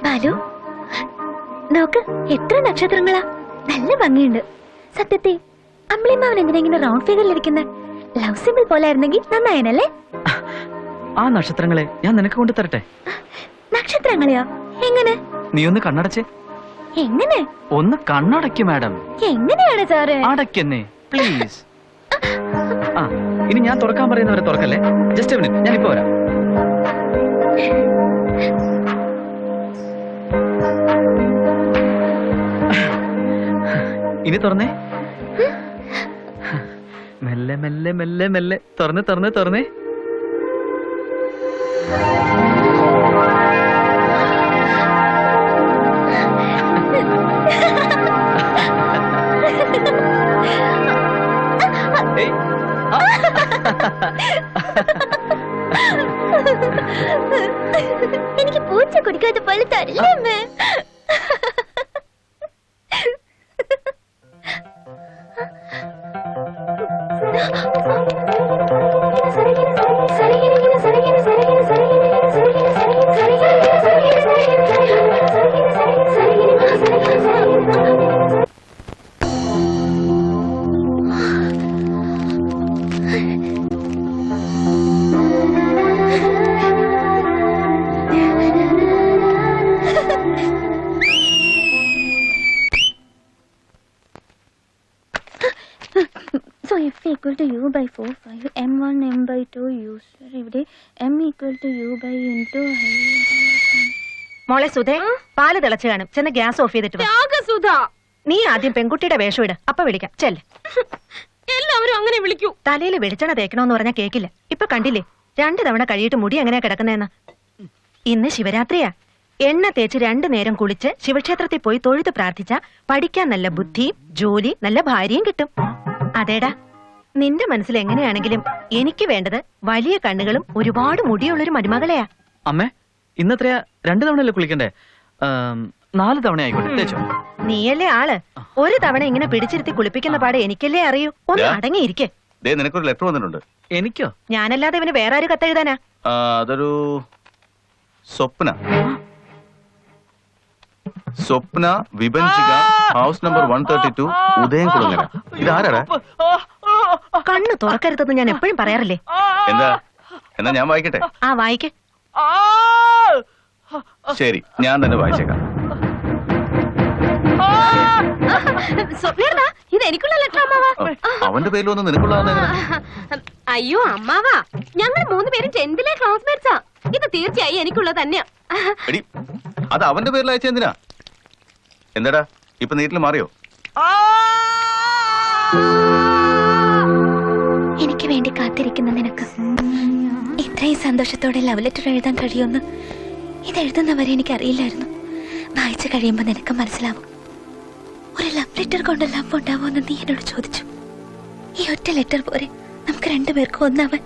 ബാലു നോക്ക്, എത്ര നക്ഷത്രങ്ങളാ, നല്ല ഭംഗിയുണ്ട്. സത്യത്തെ അമ്പിളിമാവൻ എന്തിനെങ്കിലും റൗണ്ട് ഫിഗറിലിരിക്കുന്ന ലവ് സിമ്പിൾ പോലെ ആയിരുന്നെങ്കിൽ നന്നായനല്ലേ? ആ നക്ഷത്രങ്ങളെ ഞാൻ നിനക്ക് കൊണ്ടു തരട്ടെ. നക്ഷത്രങ്ങളെയോ? എങ്ങനെ? നീ ഒന്ന് കണ്ണടച്ചേ. എങ്ങനെ? ഒന്ന് കണ്ണടയ്ക്ക് മാഡം. എങ്ങനെയാണ് സാറ്? അടയ്ക്കുന്നേ പ്ലീസ്. ആ ഇനി ഞാൻ തുറക്കാൻ പറയുന്നവരെ തുറക്കല്ലേ. ജസ്റ്റ് എ മിനിറ്റ്, ഞാനിപ്പോ വരാം. ഇനി തുറന്നേ. മെല്ലെ മെല്ലെ മെല്ലെ മെല്ലെ തുറന്ന് തുറന്ന് തുറന്നേ. എനിക്ക് പൂച്ച കുടിക്കാത്ത പോലെ തരില്ലേ? So F equal to U by 4 5 M1 M by 2 U ഇവിടെ M equal to U by into മോളെ സുധേ, പാല് തിളച്ച് കാണും, ചെന്ന് ഗ്യാസ് ഓഫ് ചെയ്തിട്ട് നീ ആദ്യം പെൺകുട്ടിയുടെ വേഷം ഇട്, അപ്പൊ വിളിക്കാം. ചെല്ല്. എല്ലാവരും അങ്ങനെ വിളിക്കൂ. തലയിൽ വെളിച്ചെണ്ണ തേക്കണോന്ന് പറഞ്ഞാൽ കേക്കില്ല. ഇപ്പൊ കണ്ടില്ലേ 2 തവണ കഴിയിട്ട് മുടി എങ്ങനെയാ കിടക്കുന്നതെന്ന്. ഇന്ന് ശിവരാത്രിയാ. എണ്ണ തേച്ച് 2 നേരം കുളിച്ച് ശിവക്ഷേത്രത്തിൽ പോയി തൊഴുത് പ്രാർത്ഥിച്ച പഠിക്കാൻ നല്ല ബുദ്ധിയും ജോലി നല്ല ഭാര്യയും കിട്ടും. അതേടാ, നിന്റെ മനസ്സിൽ എങ്ങനെയാണെങ്കിലും എനിക്ക് വേണ്ടത് വലിയ കണ്ണുകളും ഒരുപാട് മുടിയുള്ളൊരു മരുമകളെയാ. അമ്മേ, ഇന്നത്രയാ 2 തവണയല്ലേ കുളിക്കണ്ടേ? 4 തവണ ആയിക്കോട്ടെ, തേച്ചോ. നീയല്ലേ ആള്. ഒരു തവണ ഇങ്ങനെ പിടിച്ചിരുത്തി കുളിപ്പിക്കുന്ന പാടെ എനിക്കല്ലേ അറിയൂ. ഒന്ന് അടങ്ങിയിരിക്കേ. നിനക്കൊരു ലെറ്റർ വന്നിട്ടുണ്ട്. എനിക്കോ? ഞാനല്ലാതെ ഇവന് വേറെ ആര് കത്തെഴുതാനാ? അതൊരു സ്വപ്ന സ്വപ്ന വിഭജിക ഹൗസ് നമ്പർ 132 ഉദയം കുളങ്ങര. ഇതാരാടാ? കണ്ണ് തുറക്കരുതെന്ന് ഞാൻ എപ്പോഴും പറയാറില്ലേ. എന്നാ ഞാൻ വായിക്കട്ടെ? ആ വായിക്കേ. ശരി, ഞാൻ തന്നെ വായിച്ചേക്കാം. ഇത് എനിക്കുള്ള ലെറ്റർ അമ്മാവാ. അവന്റെ പേരിലൊന്നും നിനക്കുള്ള? അയ്യോ അമ്മാവാ, ഞങ്ങൾ 3 പേരും 10th ക്ലാസ്മേറ്റ്സാ. ഇത് തീർച്ചയായും എനിക്കുള്ളത് തന്നെയാ. അത് അവന്റെ പേരിൽ അയച്ചെന്തിനാ? എന്താടാ ഇപ്പൊ നീട്ടിൽ മാറിയോ? എനിക്ക് വേണ്ടി കാത്തിരിക്കുന്ന നിനക്ക് ഇത്രയും സന്തോഷത്തോടെ ലവ് ലെറ്റർ എഴുതാൻ കഴിയുമെന്ന് ഇത് എഴുതുന്നവരെ എനിക്കറിയില്ലായിരുന്നു. വായിച്ചു കഴിയുമ്പോൾ നിനക്ക് മനസ്സിലാവും. ഒരു ലവ് ലെറ്റർ കൊണ്ട് ലവ് ഉണ്ടാവുമെന്ന് നീ എന്നോട് ചോദിച്ചു. ഈ ഒറ്റ ലെറ്റർ പോരെ നമുക്ക് 2 പേർക്കും ഒന്നാവാൻ.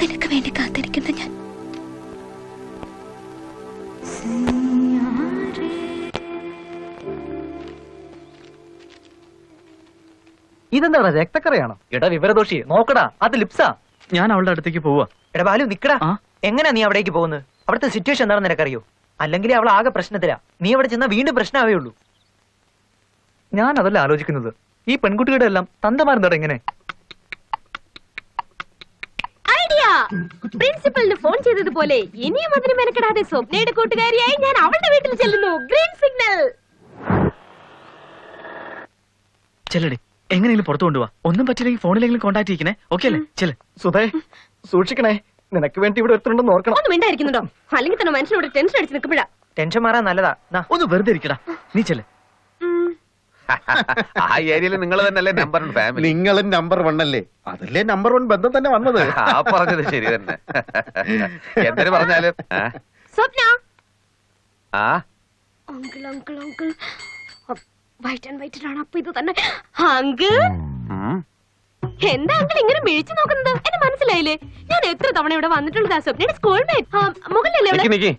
നിനക്ക് വേണ്ടി കാത്തിരിക്കുന്ന ഞാൻ. ഇതെന്താടാ, രക്തക്കറയാണോ? എടാ വിവരദോഷി, നോക്കടാ, അത് ലിപ്സാ. ഞാൻ അവളുടെ അടുത്തേക്ക് പോവാ. എടാ ബാലു നിക്കടാ. എങ്ങനെയാ നീ അവിടേക്ക് പോകുന്നത്? അവിടുത്തെ സിറ്റുവേഷൻ എന്താണെന്ന് നിനക്കറിയോ? അല്ലെങ്കിൽ അവൾ ആകെ പ്രശ്നത്തിലാ. നീ അവിടെ ചെന്നാൽ വീണ്ടും പ്രശ്നമാവേ ഉള്ളൂ. ഞാൻ അതല്ല ആലോചിക്കുന്നത്. ഈ പെൺകുട്ടികളുടെ എല്ലാം തന്തമാരുന്നോടെ എങ്ങനെ? ഐഡിയ! പ്രിൻസിപ്പലിന് ഫോൺ ചെയ്തതുപോലെ ഇനിയും അതിന് മെനക്കെടാതെ സ്വപ്നയുടെ കൂട്ടുകാരിയായി ഞാൻ അവളുടെ വീട്ടിൽ ചെല്ലുന്നു. Green signal. ചെല്ലടി, എങ്ങനെയെങ്കിലും പുറത്തു കൊണ്ടുപോവാ. ഒന്നും പറ്റില്ലെങ്കിൽ ഫോണിലെങ്കിലും കോൺടാക്ട് ചെയ്യിക്കണേ. ഓക്കെ അല്ലേ? ചെല്. സുധേ, സൂക്ഷിക്കണേ. നിനക്ക് വേണ്ടി ഇവിടെ എത്തുന്നുണ്ടെന്ന് ഓർക്കണം. ഒന്നും മിണ്ടായിരിക്കുന്നുണ്ടോ? അല്ലെങ്കിൽ തന്നെ മനുഷ്യനോട് ടെൻഷൻ അടിച്ച് നിൽക്കുമ്പോഴാ. ടെൻഷൻ മാറാൻ നല്ലതാ. ഒന്ന് വെറുതെ ഇരിക്കടാ. നീ ചെല്. ആ ഏരിയയിൽ നിങ്ങൾ തന്നെയല്ലേ നമ്പർ 1 ഫാമിലി? നിങ്ങളും നമ്പർ 1 അല്ലേ? അതല്ലേ നമ്പർ 1 ബന്ധം തന്നെ വന്നത്. ആ പറഞ്ഞത് ശരി തന്നെ. എന്തൊരു പറഞ്ഞാലും സ്വപ്ന. ആ uncle uncle uncle white and white ആണ്. അപ്പൊ ഇത് തന്നെ അങ്കിൾ. എന്താ അങ്കിൾ ഇങ്ങനെ മിഴിച്ചു നോക്കുന്നത്? എന്നെ മനസ്സിലായില്ലേ? ഞാൻ എത്ര തവണ ഇവിടെ വന്നിട്ടുള്ളതാ. സ്വപ്നയുടെ സ്കൂൾ മേറ്റ്. മുകളിലല്ലേ?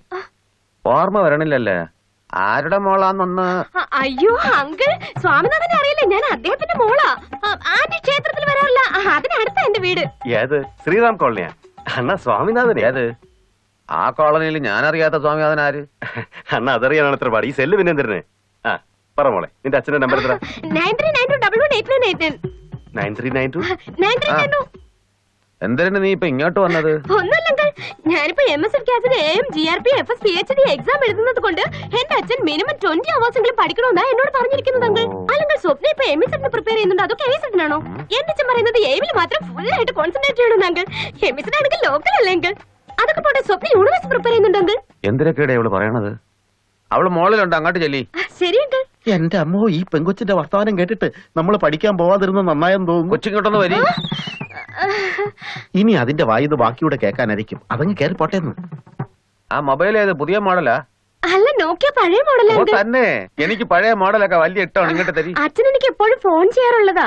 ഓർമ്മ വരണില്ലല്ലേ ആരുടെ മോളാന്നൊന്ന്? അയ്യോ അങ്കിൾ, സ്വാമിനാഥനെ അറിയില്ലേ? ഞാൻ അദ്ദേഹത്തിന്റെ മോളാ. ആന്റി ക്ഷേത്രത്തിൽ വരാറില്ല, അതിനടുത്ത എന്റെ വീട്. ഏത്? ശ്രീറാം കോളനിയാ? അണ്ണാ സ്വാമിനാഥൻ. ഏത്? ആ കോളനിയിൽ ഞാൻ അറിയാത്ത സ്വാമിനാഥൻ ആര്? അണ്ണ അതറിയാനാണ് ഇത്ര പാട്. ഈ സെല്ല് പിന്നെ എന്തിനെ? ആ പറ മോളെ, നിന്റെ അച്ഛന്റെ നമ്പർ എത്ര? 9392. എന്തിനാണ് നീ ഇപ്പൊ ഇങ്ങോട്ട് വന്നത്? ഒന്നല്ലെങ്കിൽ ഞാനിപ്പോ MSF ക്യാസിന് AM GRP FS PhD exam എഴുതുന്നത് കൊണ്ട് എന്റെ അച്ഛൻ മിനിമം 20 അവേഴ്സെങ്കിലും പഠിക്കണമെന്നാ എന്നോട് പറഞ്ഞിരിക്കുന്നത് അങ്കിൾ. അല്ലെങ്കിൽ സ്വപ്ന ഇപ്പൊ MSF പ്രിപ്പയർ ചെയ്യുന്നുണ്ട്, അതൊക്കെ ASFനാണോ? എന്റെ അച്ഛൻ പറയുന്നത് എയിമിൽ മാത്രം ഫുൾ ആയിട്ട് കോൺസെൻട്രേറ്റ് ചെയ്യണം അങ്കിൾ. MSF ആണെങ്കിൽ ലോക്കൽ അല്ലേ അങ്കിൾ? അതൊക്കെ പോട്ടെ, സ്വപ്ന യൂണിവേഴ്സിറ്റി പ്രിപ്പയർ ചെയ്യുന്നുണ്ട് അങ്കിൾ. എന്തിനൊക്കെയാണ് അവള് പറയണത്? അവള് മോളിലുണ്ട്, അങ്ങോട്ട് ചെല്ലി. ശരി അങ്കിൾ. എന്റെ അമ്മോ, ഈ പെങ്കൊച്ചിന്റെ വർത്തമാനം കേട്ടിട്ട് നമ്മൾ പഠിക്കാൻ പോവാതിരുന്ന നന്നായെന്ന് തോന്നുന്നു. കൊച്ചിങ്ങോട്ടൊന്ന് വരി. ഇനി അതിന്റെ വായുത് ബാക്കിയൂടെ കേൾക്കാനായിരിക്കും. അതങ്ങ് കയറി പോട്ടേന്ന്. ആ മൊബൈൽ ഏത്? പുതിയ മോഡലാ? അല്ല, നോക്കിയ പഴയ മോഡലാ. ഓ തന്നെ, എനിക്ക് പഴയ മോഡലൊക്കെ വലിയ ഇഷ്ടമാണ്. ഇങ്ങോട്ട് തരി. അച്ഛൻ എനിക്ക് എപ്പോഴും ഫോൺ ചെയ്യാറുള്ളതാ.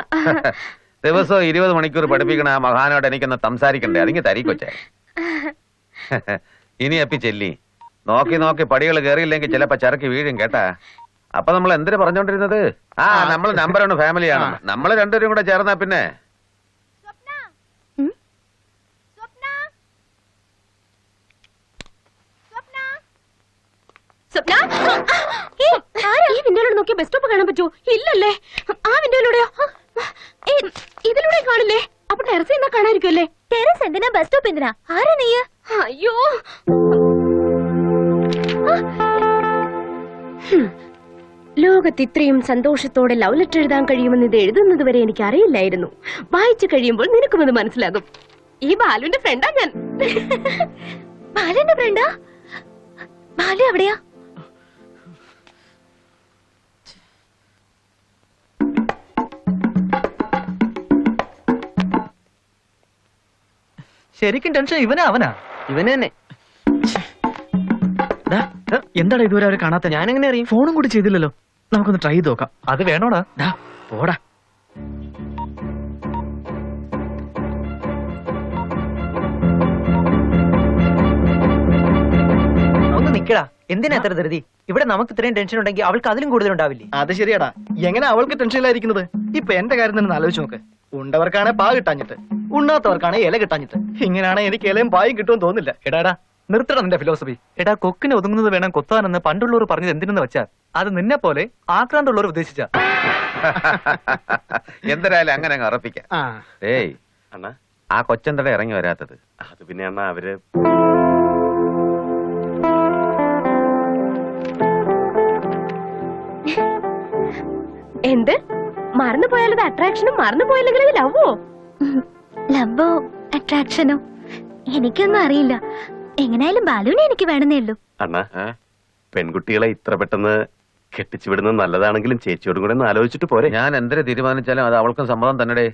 ദിവസവും 20 മണിക്കൂർ പഠിപ്പിക്കണ ആ മഹാനോട് എനിക്കൊന്ന് സംസാരിക്കണ്ടേ? അല്ലെങ്കിൽ തരി കൊച്ചേ. ഇനി അപ്പി ചെല്ലി. നോക്കി നോക്കി പടികൾ കയറിയില്ലെങ്കിൽ ചിലപ്പോ ചരക്ക് വീഴും കേട്ടാ. അപ്പൊ നമ്മൾ എന്തിനു പറഞ്ഞോണ്ടിരുന്നത്? ആ, നമ്മൾ നമ്പർ 1 ഫാമിലിയാണ്. നമ്മൾ രണ്ടുപേരും കൂടെ ചേർന്നാ പിന്നെ ഈ വിൻഡോയിലൂടെ നോക്കി ബസ് സ്റ്റോപ്പ് കാണാൻ പറ്റുമോ? ഇല്ലല്ലേ. ആ വിൻഡോയിലൂടെയോ? ഇതിലൂടെ കാണില്ലേ? അപ്പൊ ടെറസ് എന്നാ കാണാതിരിക്കുമല്ലേ? ടെറസ് എന്തിനാ, ബസ് സ്റ്റോപ്പ് എന്തിനാ? ആരാ നീ? അയ്യോ, ലോകത്ത് ഇത്രയും സന്തോഷത്തോടെ ലവ് ലെറ്റർ എഴുതാൻ കഴിയുമെന്ന് ഇത് എഴുതുന്നത് വരെ എനിക്ക് അറിയില്ലായിരുന്നു. വായിച്ചു കഴിയുമ്പോൾ നിനക്കും അത് മനസ്സിലാകും. ഈ ബാലുവിന്റെ ഫ്രണ്ടാ ഞാൻ. ബാലുവിന്റെ ഫ്രണ്ടാ? ബാലു എവിടെയാ? ശരിക്കും ടെൻഷൻ ഇവനാ അവനാ? ഇവന് തന്നെ. എന്താടാ ഇതുവരെ അവരെ കാണാത്ത? ഞാൻ എങ്ങനെ അറിയും? ഫോണും കൂടി ചെയ്തില്ലല്ലോ. നമുക്കൊന്ന് ട്രൈ ചെയ്ത് നോക്കാം. അത് വേണോടാ? പോടാ. ഒന്ന് നിക്കടാ, എന്തിനാ എത്ര ധൃതി? ഇവിടെ നമുക്ക് ഇത്രയും ടെൻഷൻ ഉണ്ടെങ്കിൽ അവൾക്ക് അതിലും കൂടുതലുണ്ടാവില്ലേ? അത് ശരിയാടാ. എങ്ങനെ അവൾക്ക് ടെൻഷൻ ഇല്ലായിരിക്കുന്നത്? ഇപ്പൊ എന്റെ കാര്യം തന്നെ ആലോചിച്ച് നോക്ക്. ഉണ്ടവർക്കാണെ പാ കിട്ടാഞ്ഞിട്ട്, ഉണ്ണാത്തവർക്കാണെ ഇല കിട്ടാഞ്ഞിട്ട്. ഇങ്ങനെയാണെ എനിക്ക് ഇലയും പായും കിട്ടുമെന്ന് തോന്നില്ല. എടാടാ, നിർത്തണം നിന്റെ ഫിലോസഫി. എടാ, കൊക്കിന് ഒതുങ്ങുന്നത് വേണം കൊത്താനെന്ന് പണ്ടുള്ളവർ പറഞ്ഞത് എന്തിനെന്ന് വെച്ചാൽ അത് നിന്നെ പോലെ ആക്രാന്തമുള്ളവർ ഉദ്ദേശിച്ച. എന്തായാലും അങ്ങനെ അങ്ങ് ഉറപ്പിക്കാം. ഏയ് അണ്ണാ, ആ കൊച്ചെന്തട ഇറങ്ങി വരാത്തത്? അത് പിന്നെ അണ്ണാ അവര് എന്ത് മറന്നു പോയാലത് അട്രാക്ഷനും മറന്നു പോയില്ലെങ്കിൽ അത് ലവ്വോ? ലവോ അട്രാക്ഷനോ എനിക്കൊന്നും അറിയില്ല. എങ്ങനെയായാലും ബാലുവിനെ എനിക്ക് വേണമെന്നേ ഉള്ളൂ. അണ്ണാ, പെൺകുട്ടികളെ ഇത്ര പെട്ടെന്ന് കെട്ടിച്ചു വിടുന്നത് നല്ലതാണെങ്കിലും ചേച്ചിയോടും കൂടെ ഒന്ന് ആലോചിച്ചിട്ട് പോരെ? ഞാൻ എന്തിനു തീരുമാനിച്ചാലും അത് അവൾക്കും സമ്മതം തന്നെ.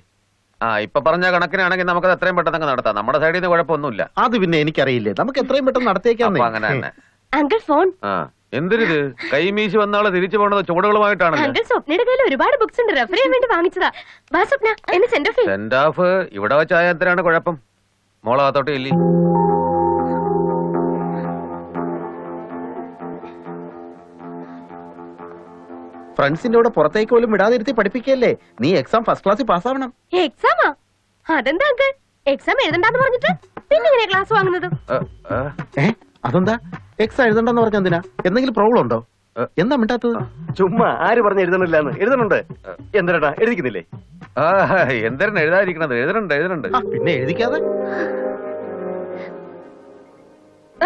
ആ, ഇപ്പൊ പറഞ്ഞ കണക്കിനാണെങ്കിൽ നമുക്കത് എത്രയും പെട്ടെന്ന് നടത്താം. നമ്മുടെ സൈഡിൽ നിന്ന് കുഴപ്പമൊന്നുമില്ല. അത് പിന്നെ എനിക്കറിയില്ലേ, നമുക്ക് എത്രയും പെട്ടെന്ന് നടത്തിയേക്കാന്നേ. അങ്ങനെ തന്നെ. Uncle phone. ആ, എന്തിനിത്? കൈമീശി വന്നാളെ തിരിച്ചു പോണത് ചുവടുകളുമായിട്ടാണല്ലോ. അങ്കിൾ സ്വപ്നയുടെ കയ്യിൽ ഒരുപാട് ബുക്സ് ഉണ്ട്, റെഫർ ചെയ്യാൻ വേണ്ടി വാങ്ങിച്ചതാ. വാ സ്വപ്ന, എന്നെ സെൻഡ് ഓഫ്. സെൻഡ് ഓഫ് ഇവിടെ വെച്ചായ എന്തിനാണ് കുഴപ്പം? മോളകത്തോട്ട് ഇല്ലേ? ഫ്രണ്ട്സിന്റെ കൂടെ പുറത്തേക്ക് പോലും വിടാതിരുത്തി പഠിപ്പിക്കല്ലേ. നീ എക്സാം ഫസ്റ്റ് ക്ലാസ്സിൽ പാസ്സാവണം. എക്സാമാ? അതെന്താ അങ്കിൾ? എക്സാം എഴുതണ്ടെന്ന് പറഞ്ഞിട്ട് പിന്നെ എങ്ങനെയാ ക്ലാസ് വാങ്ങുന്നത്? അതെന്താ? എക്സാം എഴുതണ്ടെന്ന് പറഞ്ഞ എന്തിനാ? എന്തെങ്കിലും പ്രോബ്ലം ഉണ്ടോ? എന്താ മിണ്ടാത്തത്? ചുമ്മാ ആര് പറഞ്ഞ് എഴുതണില്ലാന്ന്? എഴുതണുണ്ട്. എന്തിനാ എഴുതിക്കുന്നില്ലേ? എന്തിനാണ് എഴുതാതിരിക്കണത്? എഴുതണുണ്ട്. പിന്നെ എഴുതിക്കാതെ.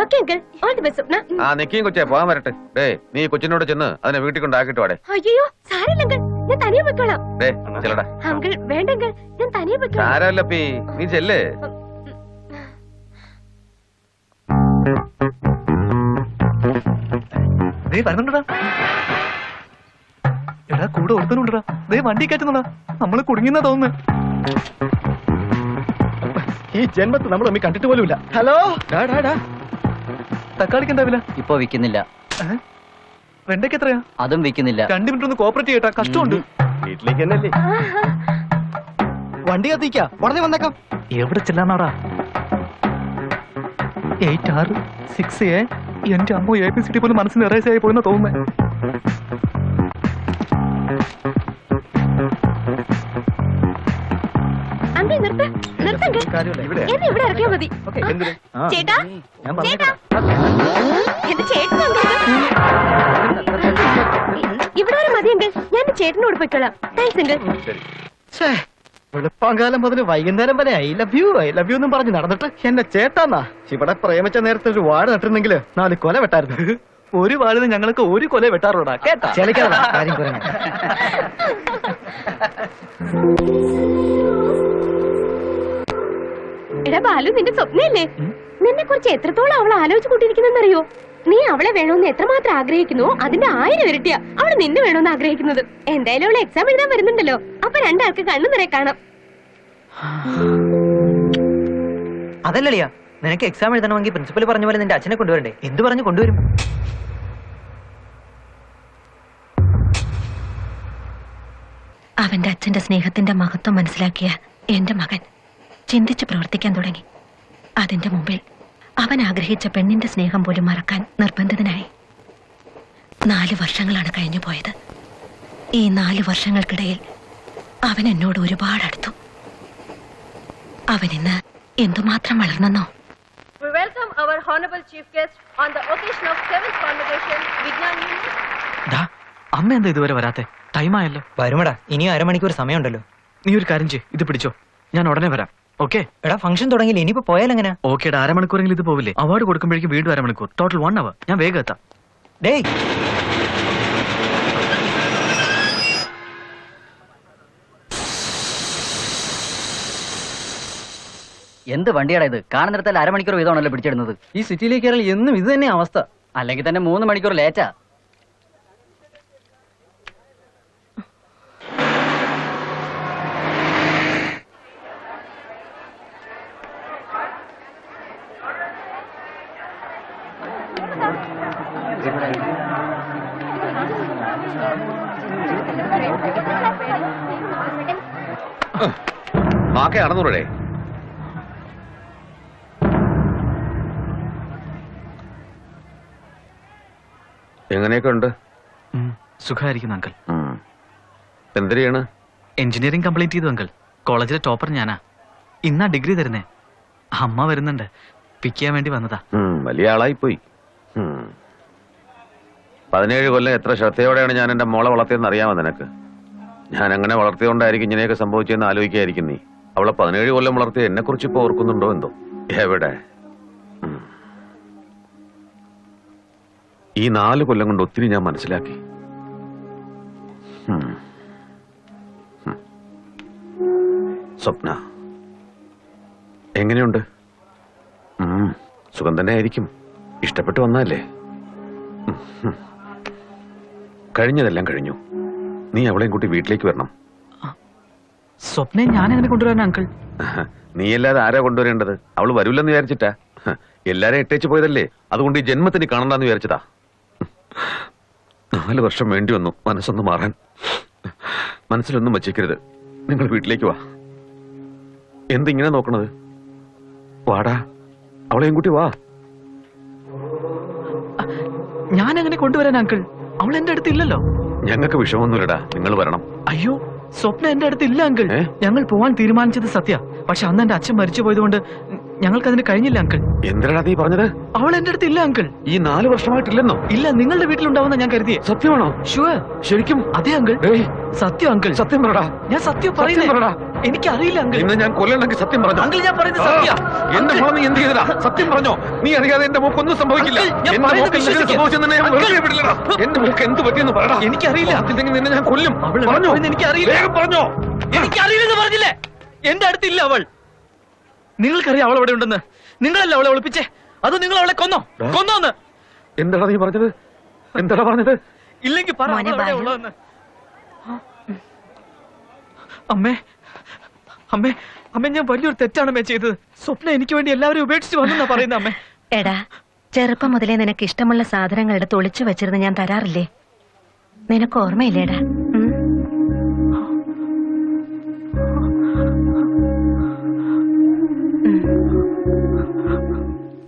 Okay uncle, all the best Swapna. ആ, നിക്കിയും കൊച്ചേ, പോകാൻ വരട്ടെ. ഡേ, നീ കൊച്ചിനോട് ചെന്ന് അതിനെ വീട്ടിൽ കൊണ്ടാക്കിട്ട് വാടേ. അയ്യോ സാരമില്ല അങ്കിൾ, ഞാൻ തനിയെ വെക്കോളാം. ഡേ, ചെല്ലടാ. അങ്കിൾ വേണ്ട അങ്കിൾ, ഞാൻ തനിയെ വെക്കോളാം. സാരല്ലപ്പി, നീ ചെല്ലേ. വരുന്നുണ്ടടാ. എടാ, കൂടെ ഒരുത്തനുണ്ടടാ. ദേ വണ്ടി കയറ്റുന്നടാ. നമ്മള് കുടുങ്ങിയെന്നാ തോന്നുന്നു. ഈ ജന്മത്ത് നമ്മൾ തമ്മിൽ കണ്ടിട്ട് പോലുമില്ല. ഹലോ, തക്കാളിക്ക് എന്താ വില? ഇപ്പൊ വിൽക്കുന്നില്ല. വെണ്ടയ്ക്ക് എത്രയാ? അതും വിൽക്കുന്നില്ല. 2 മിനിറ്റ് ഒന്ന് കോപ്പറേറ്റ് ചെയ്യട്ടാ, കഷ്ടമുണ്ട്. വീട്ടിലേക്ക് തന്നെയല്ലേ? വണ്ടി കത്തിക്കാ, ഉടനെ വന്നേക്കാം. എവിടെ ചെല്ലാനാടാ? 8668. എന്റെ അമ്മ ABCD പോലും മനസ്സിന് എറേസ് ആയി പോയെന്ന് തോന്നുന്നേ. അങ്കിൾ നിർത്ത്, നിർത്തങ്കിൾ. കാര്യമില്ല. എന്നെ ഇവിടെ ഇറക്കിയാ മതി. ആ, ചേട്ടാ ഞാൻ ചേട്ടാ പറഞ്ഞേക്കാം. എന്റെ ചേട്ടൻ ഇവിടെ വരെ മതി അങ്കിൾ. ഞാൻ ചേട്ടനോട് പോയിക്കോളാം. Thanks uncle. വെളുപ്പാങ്കാലം മുതൽ വൈകുന്നേരം വരെ ഐ ലവ് യു എന്നും പറഞ്ഞ് നടന്നിട്ട് എന്നെ ചേട്ടാന്നാ. ഇവിടെ പ്രേമിച്ച നേരത്തെ ഒരു വാഴ നട്ടിരുന്നെങ്കിൽ 4 കൊല വെട്ടായിരുന്നു. ഒരു വാളിന് ഞങ്ങൾക്ക് 1 കൊല വെട്ടാറുണ്ടാ കേട്ടാ. ചെലക്കാതെ കാര്യം കുറഞ്ഞ. എടാ ബാലു, നിന്റെ സ്വപ്നല്ലേ? നിന്നെ കുറിച്ച് എത്രത്തോളം അവൾ ആലോചിച്ചു കൂട്ടിയിരിക്കുന്നറിയോ? നീ അവളെ വേണമെന്ന് എത്രമാത്രം ആഗ്രഹിക്കുന്നു അതിന്റെ 1000 ഇരട്ടിയാ അവള് നിന്നെ വേണമെന്ന് ആഗ്രഹിക്കുന്നത്. എന്തായാലും അവളെ എക്സാം എഴുതാൻ വരുന്നുണ്ടല്ലോ, അപ്പൊ രണ്ടാൾക്ക് കണ്ണു നിറയെ കാണാം. അതല്ലളിയാ, നിനക്ക് എക്സാം എഴുതണമെങ്കിൽ പ്രിൻസിപ്പൽ പറഞ്ഞ പോലെ നിന്റെ അച്ഛനെ കൊണ്ടുവരണ്ടേ? എന്ത് പറഞ്ഞു കൊണ്ടുവരും? അവന്റെ അച്ഛന്റെ സ്നേഹത്തിന്റെ മഹത്വം മനസ്സിലാക്കിയ എന്റെ മകൻ ചിന്തിച്ചു പ്രവർത്തിക്കാൻ തുടങ്ങി. അതിന്റെ മുമ്പിൽ അവൻ ആഗ്രഹിച്ച പെണ്ണിന്റെ സ്നേഹം പോലും മറക്കാൻ നിർബന്ധിതനായി. 4 വർഷങ്ങളാണ് കഴിഞ്ഞു പോയത്. ഈ 4 വർഷങ്ങൾക്കിടയിൽ അവൻ എന്നോട് ഒരുപാട് അടുത്തു. അവൻ ഇന്ന് എന്തുമാത്രം വളർന്നെന്നോ. We welcome our honorable chief guest on the occasion of 7th convocation Vignan Union. അമ്മ എന്താ ഇതുവരെ വരാത്തെ? ടൈം ആയല്ലോ. വരുമടാ, ഇനി 1/2 മണിക്കൂർ സമയമുണ്ടല്ലോ. നീ ഒരു കാര്യം ചെയ്യ്, ഇത് പിടിച്ചോ, ഞാൻ ഉടനെ വരാം. ഓക്കെ എടാ, ഫംഗ്ഷൻ തുടങ്ങിയില്ല, ഇനിയിപ്പോ പോയാലെങ്ങനെ? ഓക്കേടാ, 1/2 മണിക്കൂറെങ്കിലും ഇത് പോവില്ലേ? അവാർഡ് കൊടുക്കുമ്പോഴേക്കും വീണ്ടും 1/2 മണിക്കൂർ, ടോട്ടൽ 1 hour. ഞാൻ വേഗം എത്താം. ഡേയ്, എന്ത് വണ്ടിയാടാ ഇത്? കാണുന്നിടത്തല്ല 1/2 മണിക്കൂർ വീതമാണല്ലോ പിടിച്ചിടുന്നത്. ഈ സിറ്റിയിലേക്ക് കയറാൻ എന്നും ഇത് തന്നെ അവസ്ഥ. അല്ലെങ്കിൽ തന്നെ 3 മണിക്കൂർ ലേറ്റാ. നാക്കെ അടന്നൂടെ? എങ്ങനെയൊക്കെ ഉണ്ട്? സുഖമായിരിക്കുന്നു അങ്കിൾ. എന്തിനാണ്? എഞ്ചിനീയറിംഗ് കംപ്ലീറ്റ് ചെയ്തു അങ്കിൾ. കോളേജിലെ ടോപ്പർ ഞാനാ. ഇന്നാ ഡിഗ്രി തരുന്നേ. അമ്മ വരുന്നുണ്ട്, പിക്ക് ചെയ്യാൻ വേണ്ടി വന്നതാ. വലിയ ആളായി പോയി. 17 കൊല്ലം എത്ര ശ്രദ്ധയോടെയാണ് ഞാൻ എന്റെ മോളെ വളർത്തിയെന്ന് അറിയാമോ നിനക്ക്? ഞാൻ അങ്ങനെ വളർത്തിയോണ്ടായിരിക്കും ഇങ്ങനെയൊക്കെ സംഭവിച്ചതെന്ന് ആലോചിക്കായിരിക്കും നീ. അവളെ 17 കൊല്ലം വളർത്തിയ എന്നെ കുറിച്ച് ഇപ്പൊ ഓർക്കുന്നുണ്ടോ എന്തോ? എവിടെ? ഈ 4 കൊല്ലം കൊണ്ട് ഒത്തിരി ഞാൻ മനസ്സിലാക്കി. സ്വപ്ന എങ്ങനെയുണ്ട്? സുഖം തന്നെ ആയിരിക്കും. ഇഷ്ടപ്പെട്ടു വന്നല്ലേ? കഴിഞ്ഞതെല്ലാം കഴിഞ്ഞു. നീ അവളെയും കൂട്ടി വീട്ടിലേക്ക് വരണം. സ്വപ്നയെ ഞാൻ എങ്ങനെ കൊണ്ടുവരാൻ അങ്കിൾ? നീയല്ലാതെ ആരാ കൊണ്ടുവരേണ്ടത്? അവള് വരൂല്ലെന്ന് വിചാരിച്ചിട്ടാ? എല്ലാരെയും ഇട്ടേച്ച് പോയതല്ലേ, അതുകൊണ്ട് ഈ ജന്മത്തിന് കാണണ്ടെന്ന് വിചാരിച്ചതാ. 4 വർഷം വേണ്ടി വന്നു മനസ്സൊന്ന് മാറാൻ. മനസ്സിലൊന്നും വച്ചേക്കരുത്. നിങ്ങൾ വീട്ടിലേക്ക് വാ. എന്തിങ്ങനെ നോക്കണത്? വാടാ, അവളെയും കൂട്ടി വാ. ഞാൻ എങ്ങനെ കൊണ്ടുവരാൻ അങ്കിൾ? അവൾ എന്റെ അടുത്ത് ഇല്ലല്ലോ. ഞങ്ങൾക്ക് വിഷമമൊന്നുമില്ലടാ, നിങ്ങൾ വരണം. അയ്യോ, സ്വപ്ന എന്റെ അടുത്ത് ഇല്ല അങ്കിൾ. ഞങ്ങൾ പോവാൻ തീരുമാനിച്ചത് സത്യ. പക്ഷെ അന്ന് എന്റെ അച്ഛൻ മരിച്ചു പോയതുകൊണ്ട് ഞങ്ങൾക്ക് അതിന് കഴിഞ്ഞില്ല അങ്കിൾ. എന്തിനാ നീ പറഞ്ഞത്? അവൾ എന്റെ അടുത്ത് ഇല്ല അങ്കിൾ. ഈ 4 വർഷമായിട്ടില്ലെന്നോ? ഇല്ല, നിങ്ങളുടെ വീട്ടിലുണ്ടാവുന്ന ഞാൻ കരുതിയേ. സത്യമാണോ? ഷുവർ. ശരിക്കും? അതെ അങ്കിൾ, സത്യം അങ്കിൾ. സത്യം പറടാ. ഞാൻ സത്യം പറയുന്നേ. എനിക്കറിയില്ല അങ്കിൾ. ഇന്ന് ഞാൻ കൊല്ലണമെങ്കിൽ സത്യം പറഞ്ഞു. അങ്കിൾ, ഞാൻ പറയുന്നത് സത്യ. എന്റെ മോളെ നീ എന്ത് ചെയ്തടാ? സത്യം പറഞ്ഞോ? നീ അറിയാതെ എന്റെ മോക്കൊന്നും സംഭവിക്കില്ല. എന്റെ മോക്ക് എന്തെങ്കിലും സംഭവിച്ചെന്ന് ഞാൻ വെറുതെ വിടില്ലടാ. എന്റെ മോക്ക് എന്ത് പറ്റിയെന്ന് പറടാ. എനിക്കറിയില്ല. നിന്നെ ഞാൻ കൊല്ലും. പറഞ്ഞോ? എനിക്കറിയില്ല. വേഗം പറഞ്ഞോ. എനിക്കറിയില്ലെന്ന് പറഞ്ഞില്ലേ? എന്റെ അടുത്തില്ല അവൾ. നിങ്ങൾക്കറിയാം അവൾ അവിടെ ഉണ്ടെന്ന്. നിങ്ങളല്ല അവളെ ഒളിപ്പിച്ചേ? അതോ നിങ്ങൾ അവളെ കൊന്നോന്ന്? എന്താടാ നീ പറഞ്ഞത്? എന്താടാ പറഞ്ഞത്? ഇല്ലെങ്കിൽ പറ ഉള്ളതെന്ന്. അമ്മേ, അമ്മേ, അമ്മേ, ഞാൻ വലിയൊരു തെറ്റാണ് അമ്മേ ചെയ്തത്. സ്വപ്ന എനിക്ക് വേണ്ടി എല്ലാവരും ഉപേക്ഷിച്ച് വന്നെന്നാ പറയുന്നത് അമ്മേ. എടാ, ചെറുപ്പം മുതലേ നിനക്ക് ഇഷ്ടമുള്ള സാധനങ്ങൾ എടുത്ത് ഒളിച്ചു വെച്ചിരുന്ന് ഞാൻ തരാറില്ലേ? നിനക്ക് ഓർമ്മയില്ലേടാ?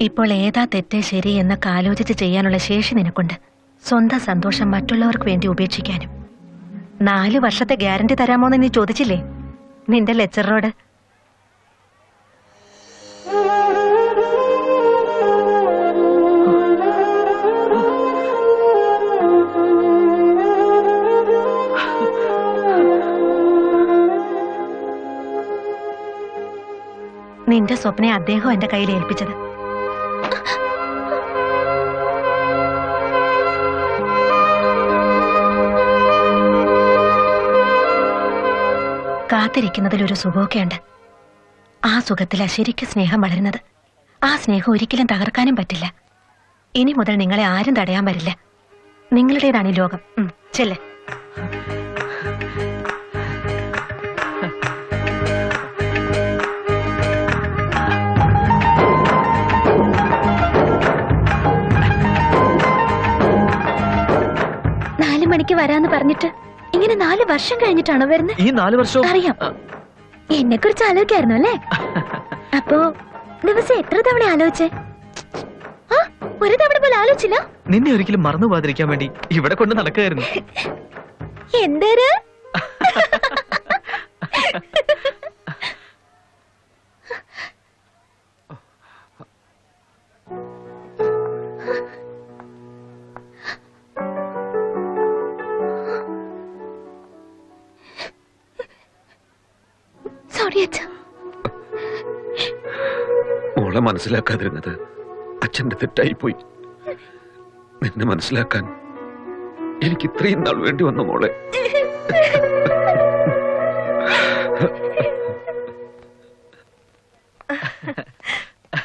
ഇപ്പോൾ ഏതാ തെറ്റ് ശരി എന്നൊക്കെ ആലോചിച്ച് ചെയ്യാനുള്ള ശേഷി നിനക്കുണ്ട്. സ്വന്തം സന്തോഷം മറ്റുള്ളവർക്ക് വേണ്ടി ഉപേക്ഷിക്കാനും. 4 വർഷത്തെ ഗ്യാരണ്ടി തരാമോന്ന് നീ ചോദിച്ചില്ലേ നിന്റെ ലെക്ചറോട്? എന്റെ സ്വപ്നയെ അദ്ദേഹം എന്റെ കയ്യിൽ ഏൽപ്പിച്ചത്. കാത്തിരിക്കുന്നതിൽ ഒരു സുഖമൊക്കെയുണ്ട്. ആ സുഖത്തിലാ ശരിക്കും സ്നേഹം വളരുന്നത്. ആ സ്നേഹം ഒരിക്കലും തകർക്കാനും പറ്റില്ല. ഇനി മുതൽ നിങ്ങളെ ആരും തടയാൻ വരില്ല. നിങ്ങളുടേതാണ് ഈ ലോകം. ചെല്ലേ. മണിക്ക് വരാന്ന് പറഞ്ഞിട്ട് ഇങ്ങനെ 4 വർഷം കഴിഞ്ഞിട്ടാണോ വരുന്നത്? ഈ 4 വർഷം അറിയാം. എന്നെ കുറിച്ച് ആലോചിക്കായിരുന്നു അല്ലേ? അപ്പോ ദിവസം എത്ര തവണ ആലോചിച്ചേ? ഒരു തവണ പോലും ആലോചിച്ചില്ല? നിന്നെ ഒരിക്കലും മറന്നു പോകാതിരിക്കാൻ വേണ്ടി ഇവിടെ കൊണ്ട് നടക്കുകയായിരുന്നു. എന്തേര്? മോളെ മനസ്സിലാക്കാതിരുന്നത് അച്ഛന്റെ തെറ്റായി പോയി. നിന്നെ മനസ്സിലാക്കാൻ എനിക്ക് ഇത്രയും നാൾ വേണ്ടി വന്ന മോളെ.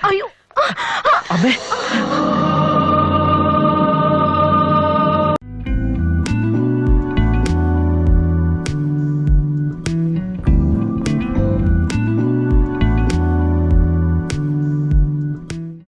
അയ്യോ അമ്മേ.